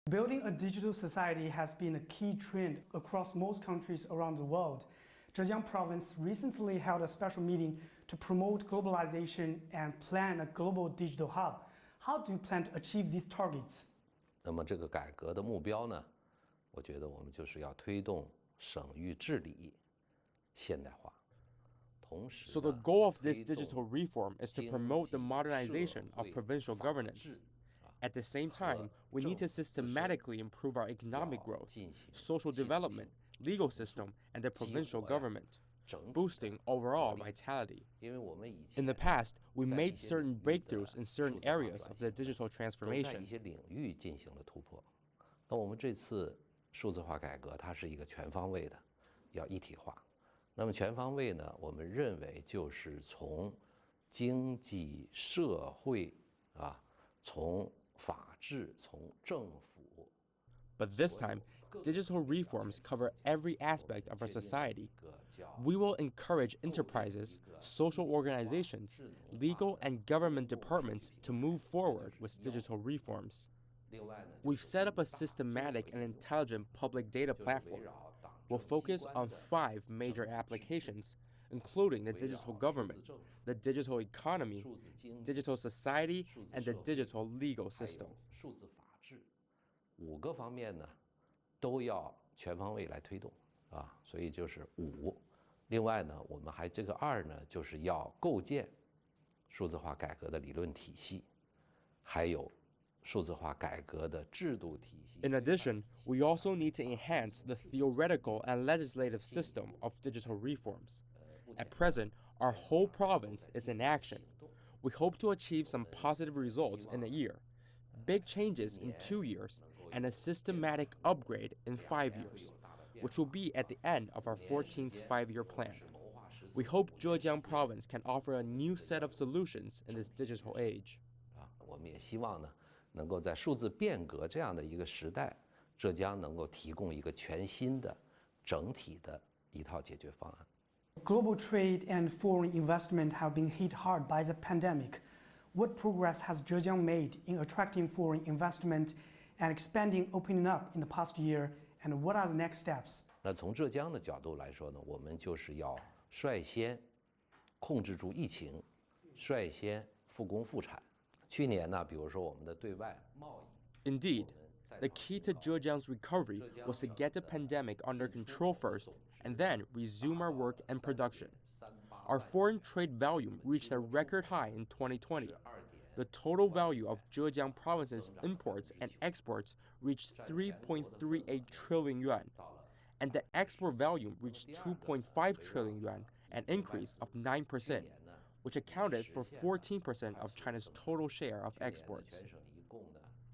Building a digital society has been a key trend across most countries around the world. Zhejiang Province recently held a special meeting to promote globalization and plan a global digital hub. How do you plan to achieve these targets? 那么这个改革的目标呢，我觉得我们就是要推动省域治理现代化。So the goal of this digital reform is to promote the modernization of provincial governance. At the same time, we need to systematically improve our economic growth, social development, legal system, and the provincial government, boosting overall vitality. In the past, we made certain breakthroughs in certain areas of the digital transformation. 那我们这次数字化改革，它是一个全方位的，要一体化。那么全方位呢，我们认为就是从经济社会从法治、从政府。But this time, digital reforms cover every aspect of our society. We will encourage enterprises, social organizations, legal and government departments to move forward with digital reforms. We've set up a systematic and intelligent public data platform. We'll focus on 5 major applications, including the digital government, the digital economy, digital society, and the digital legal system. 数字法治5个方面呢，都要全方位来推动所以就是5。另外呢，我们还这个2呢，就是要构建数字化改革的理论体系，还有数字化改革的制度体系。In addition, we also need to enhance the theoretical and legislative system of digital reforms. At present, our whole province is in action. We hope to achieve some positive results in a year, big changes in 2 years, and a systematic upgrade in 5 years, which will be at the end of our 14th five-year plan. We hope Zhejiang Province can offer a new set of solutions in this digital age. 我们也希望呢，能够在数字变革这样的一个时代，浙江能够提供一个全新的、整体的一套解决方案。Global trade and foreign investment have been hit hard by the pandemic. What progress has Zhejiang made in attracting foreign investment and expanding opening up in the past year, and what are the next steps? 那从浙江的角度来说呢，我们就是要率先控制住疫情，率先复工复产。去年呢，比如说我们的对外贸易。 Indeed, the key to Zhejiang's recovery was to get the pandemic under control first and then resume our work and production. Our foreign trade volume reached a record high in 2020. The total value of Zhejiang Province's imports and exports reached 3.38 trillion yuan, and the export volume reached 2.5 trillion yuan, an increase of 9%, which accounted for 14% of China's total share of exports.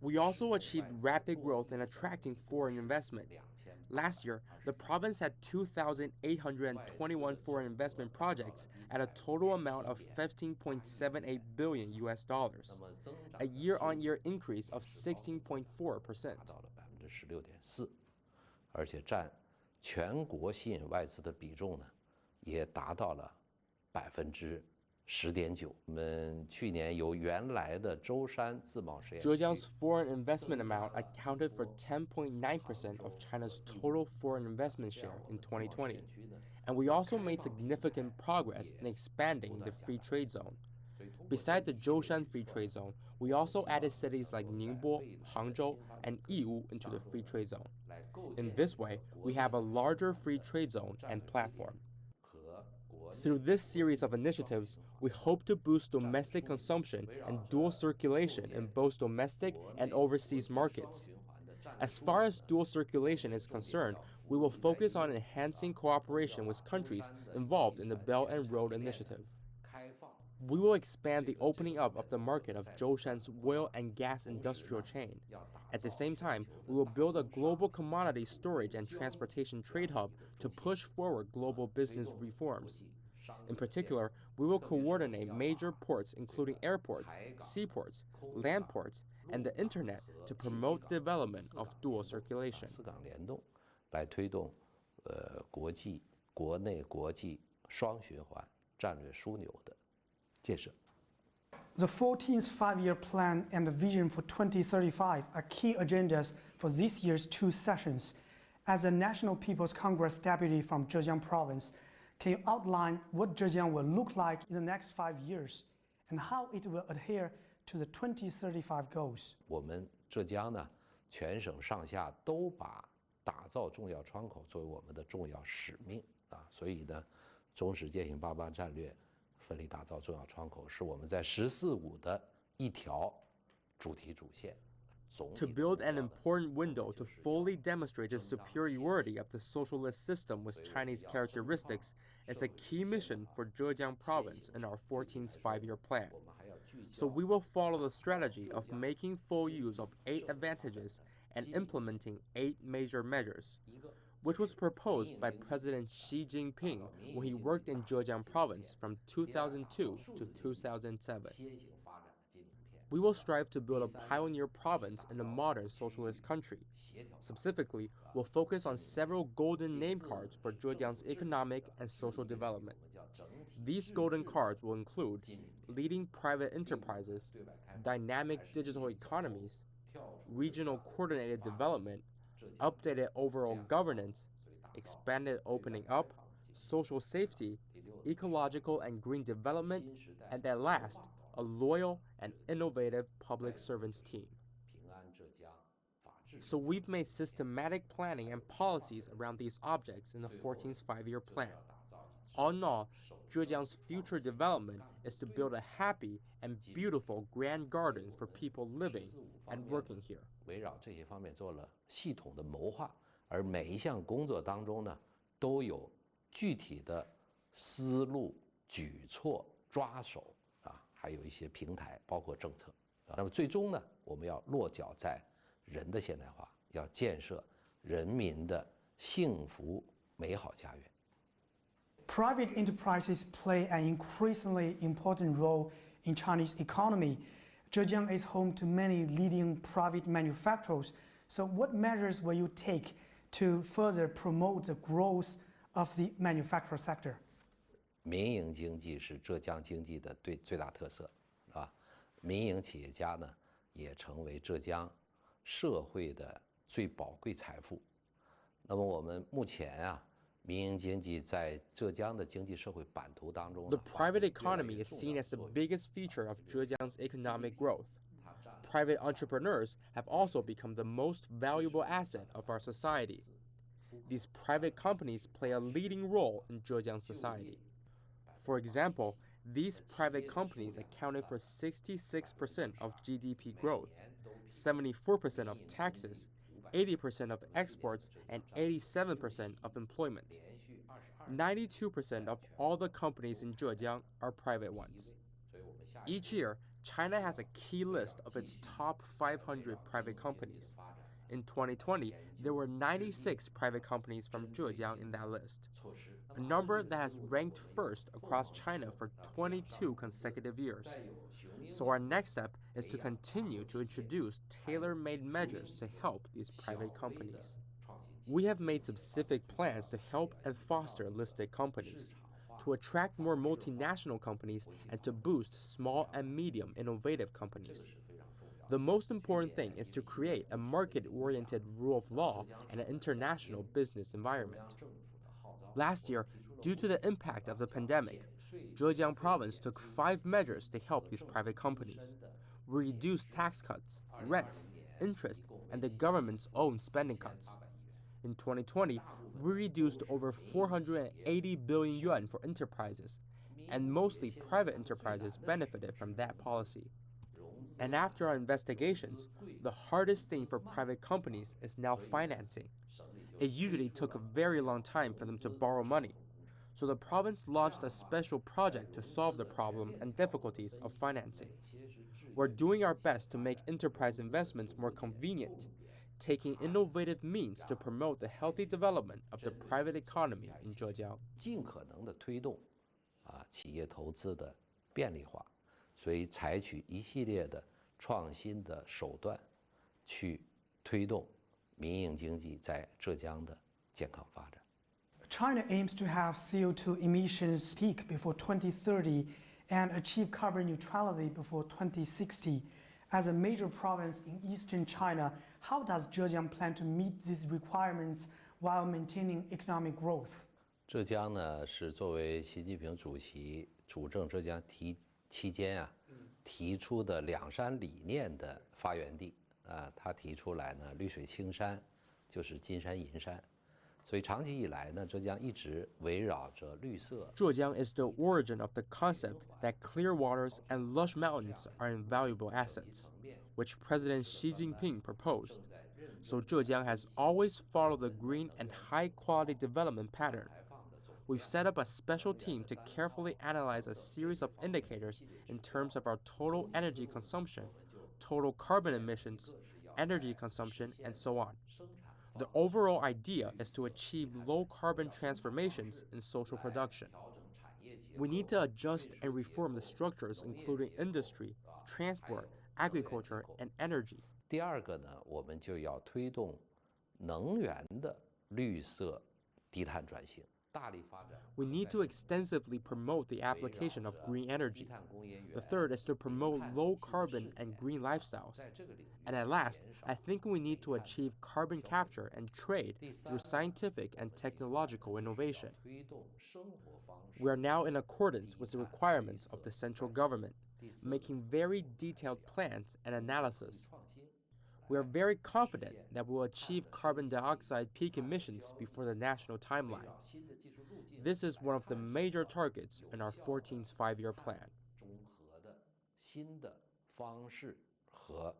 We also achieved rapid growth in attracting foreign investment. Last year, the province had 2,821 foreign investment projects at a total amount of $15.78 billion, a year-on-year increase of 16.4%. 16.4%，而且占全国吸引外资的比重呢，也达到了10.9%。我们去年由原来的舟山自贸试验区 Zhejiang's foreign investment amount accounted for 10.9% of China's total foreign investment share in 2020, and we also made significant progress in expanding the free trade zone. Besides the Zhoushan Free Trade Zone, we also added cities like Ningbo, Hangzhou, and Yiwu into the free trade zone. In this way, we have a larger free trade zone and platform. Through this series of initiatives, we hope to boost domestic consumption and dual circulation in both domestic and overseas markets. As far as dual circulation is concerned, we will focus on enhancing cooperation with countries involved in the Belt and Road Initiative. We will expand the opening up of the market of Zhoushan's oil and gas industrial chain. At the same time, we will build a global commodity storage and transportation trade hub to push forward global business reforms. In particular, we will coordinate major ports including airports, seaports, land ports, and the internet to promote development of dual circulation. 4港联动，来推动国内国际双循环战略枢纽的建设。The 14th Five-Year Plan and the Vision for 2035 are key agendas for this year's two sessions. As a National People's Congress deputy from Zhejiang Province, can you outline what Zhejiang will look like in the next 5 years and how it will adhere to the 2035 goals? 我们浙江呢，全省上下都把打造重要窗口作为我们的重要使命啊，所以呢，中时践行88战略，奋力打造重要窗口，是我们在“14·5”的一条主题主线。 To build an important window to fully demonstrate the superiority of the socialist system with Chinese characteristics is a key mission for Zhejiang Province in our 14th Five-Year Plan. So we will follow the strategy of making full use of 8 advantages and implementing 8 major measures, which was proposed by President Xi Jinping when he worked in Zhejiang Province from 2002 to 2007. We will strive to build a pioneer province in a modern socialist country. Specifically, we'll focus on several golden name cards for Zhejiang's economic and social development. These golden cards will include leading private enterprises, dynamic digital economies, regional coordinated development, updated overall governance, expanded opening up, social safety, ecological and green development, and at last, a loyal and innovative public servants team. So we've made systematic planning and policies around these objects in the 14th Five-Year Plan. All in all, Zhejiang's future development is to build a happy and beautiful grand garden for people living and working here. 围绕这些方面做了系统的谋划，而每一项工作当中呢，都有具体的思路、举措、抓手啊，还有一些平台，包括政策。那么最终呢，我们要落脚在人的现代化，要建设人民的幸福美好家园。 Private enterprises play an increasingly important role in Chinese economy. Zhejiang is home to many leading private manufacturers. So what measures will you take to further promote the growth of the manufacturing sector? 民营经济是浙江经济的最大特色，啊，民营企业家呢也成为浙江社会的最宝贵财富。那么我们目前啊。 民营经济在浙江的经济社会版图当中 The private economy is seen as the biggest feature of Zhejiang's economic growth. Private entrepreneurs have also become the most valuable asset of our society. These private companies play a leading role in Zhejiang society. For example, these private companies accounted for 66% of GDP growth, 74% of taxes, 80% of exports, and 87% of employment. 92% of all the companies in Zhejiang are private ones. Each year, China has a key list of its top 500 private companies. In 2020, there were 96 private companies from Zhejiang in that list, a number that has ranked first across China for 22 consecutive years. So our next step is to continue to introduce tailor-made measures to help these private companies. We have made specific plans to help and foster listed companies, to attract more multinational companies, and to boost small and medium innovative companies. The most important thing is to create a market-oriented rule of law and an international business environment. Last year, due to the impact of the pandemic, Zhejiang Province took 5 measures to help these private companies. We reduced tax cuts, rent, interest, and the government's own spending cuts. In 2020, we reduced over 480 billion yuan for enterprises, and mostly private enterprises benefited from that policy. And after our investigations, the hardest thing for private companies is now financing. It usually took a very long time for them to borrow money. So the province launched a special project to solve the problem and difficulties of financing. We're doing our best to make enterprise investments more convenient, taking innovative means to promote the healthy development of the private economy in Zhejiang. 尽可能的推动企业投资的便利化，所以采取一系列的创新的手段，去推动民营经济在浙江的健康发展。 China aims to have CO2 emissions peak before 2030 and achieve carbon neutrality before 2060. As a major province in eastern China, how does Zhejiang plan to meet these requirements while maintaining economic growth? 浙江呢是作为习近平主席主政浙江期间啊，提出的两山理念的发源地啊。他提出来呢，绿水青山就是金山银山，所以长期以来呢，浙江一直围绕着绿色。Zhejiang is the origin of the concept that clear waters and lush mountains are invaluable assets, which President Xi Jinping proposed. So Zhejiang has always followed the green and high-quality development pattern. We've set up a special team to carefully analyze a series of indicators in terms of our total energy consumption, total carbon emissions, energy consumption, and so on. The overall idea is to achieve low-carbon transformations in social production. We need to adjust and reform the structures including industry, transport, agriculture, and energy. 第二个呢，我们就要推动能源的绿色低碳转型。 We need to extensively promote the application of green energy. The third is to promote low carbon and green lifestyles. And at last, I think we need to achieve carbon capture and trade through scientific and technological innovation. We are now in accordance with the requirements of the central government, making very detailed plans and analysis. We are very confident that we will achieve carbon dioxide peak emissions before the national timeline. This is one of the major targets in our 14th five-year plan. 新的方式和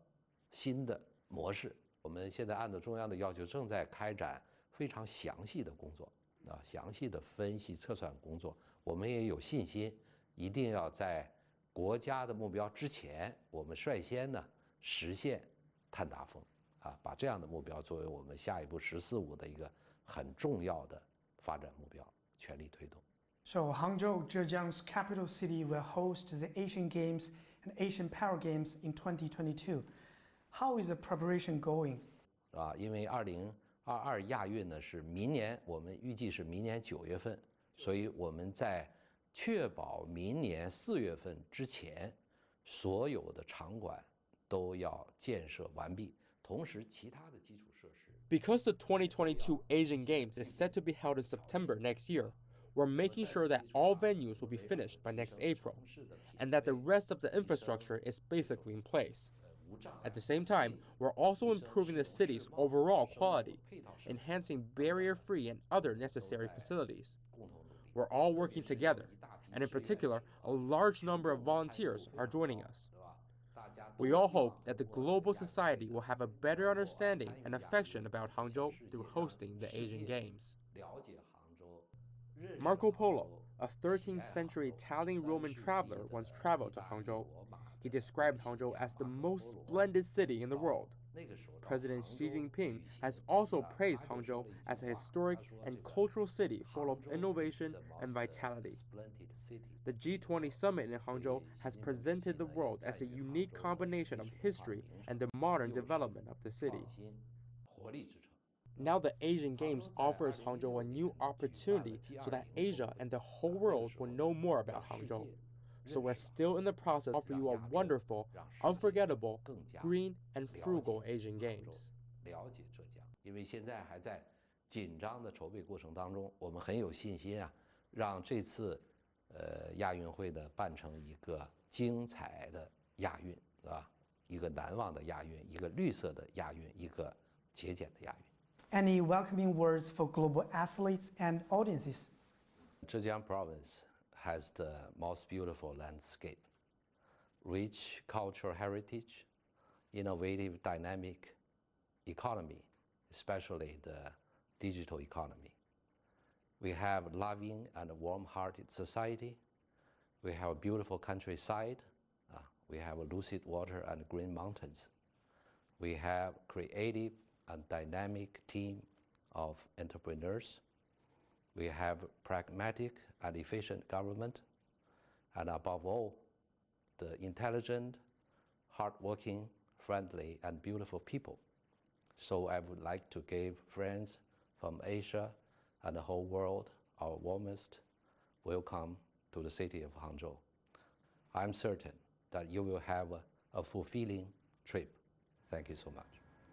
新的模式，我们现在按照中央的要求，正在开展非常详细的工作啊，详细的分析测算工作。我们也有信心，一定要在国家的目标之前，我们率先呢实现碳达峰啊，把这样的目标作为我们下一步“十四五”的一个很重要的发展目标，全力推动。So Hangzhou, Zhejiang's capital city, will host the Asian Games and Asian Para Games in 2022. How is the preparation going? 啊，因为2022亚运呢是明年，我们预计是明年9月份，所以我们在确保明年4月份之前，所有的场馆都要建设完毕，同时其他的基础设施。Because the 2022 Asian Games is set to be held in September next year, we're making sure that all venues will be finished by next April, and that the rest of the infrastructure is basically in place. At the same time, we're also improving the city's overall quality, enhancing barrier-free and other necessary facilities. We're all working together, and in particular, a large number of volunteers are joining us. We all hope that the global society will have a better understanding and affection about Hangzhou through hosting the Asian Games. Marco Polo, a 13th century Italian Roman traveler, once traveled to Hangzhou. He described Hangzhou as the most splendid city in the world. President Xi Jinping has also praised Hangzhou as a historic and cultural city full of innovation and vitality. The G20 summit in Hangzhou has presented the world as a unique combination of history and the modern development of the city. Now the Asian Games offers Hangzhou a new opportunity so that Asia and the whole world will know more about Hangzhou. So we're still in the process of offering you a wonderful, unforgettable, green and frugal Asian Games. 了解浙江，因为现在还在紧张的筹备过程当中，我们很有信心啊，让这次亚运会呢办成一个精彩的亚运，是吧？一个难忘的亚运，一个绿色的亚运，一个节俭的亚运。Any welcoming words for global athletes and audiences? Zhejiang Province has the most beautiful landscape, rich cultural heritage, innovative, dynamic economy, especially the digital economy. We have loving and warm-hearted society. We have a beautiful countryside. We have a lucid water and green mountains. We have creative and dynamic team of entrepreneurs. We have pragmatic and efficient government, and above all, the intelligent, hardworking, friendly, and beautiful people. So I would like to give friends from Asia and the whole world our warmest welcome to the city of Hangzhou. I'm certain that you will have a fulfilling trip. Thank you so much.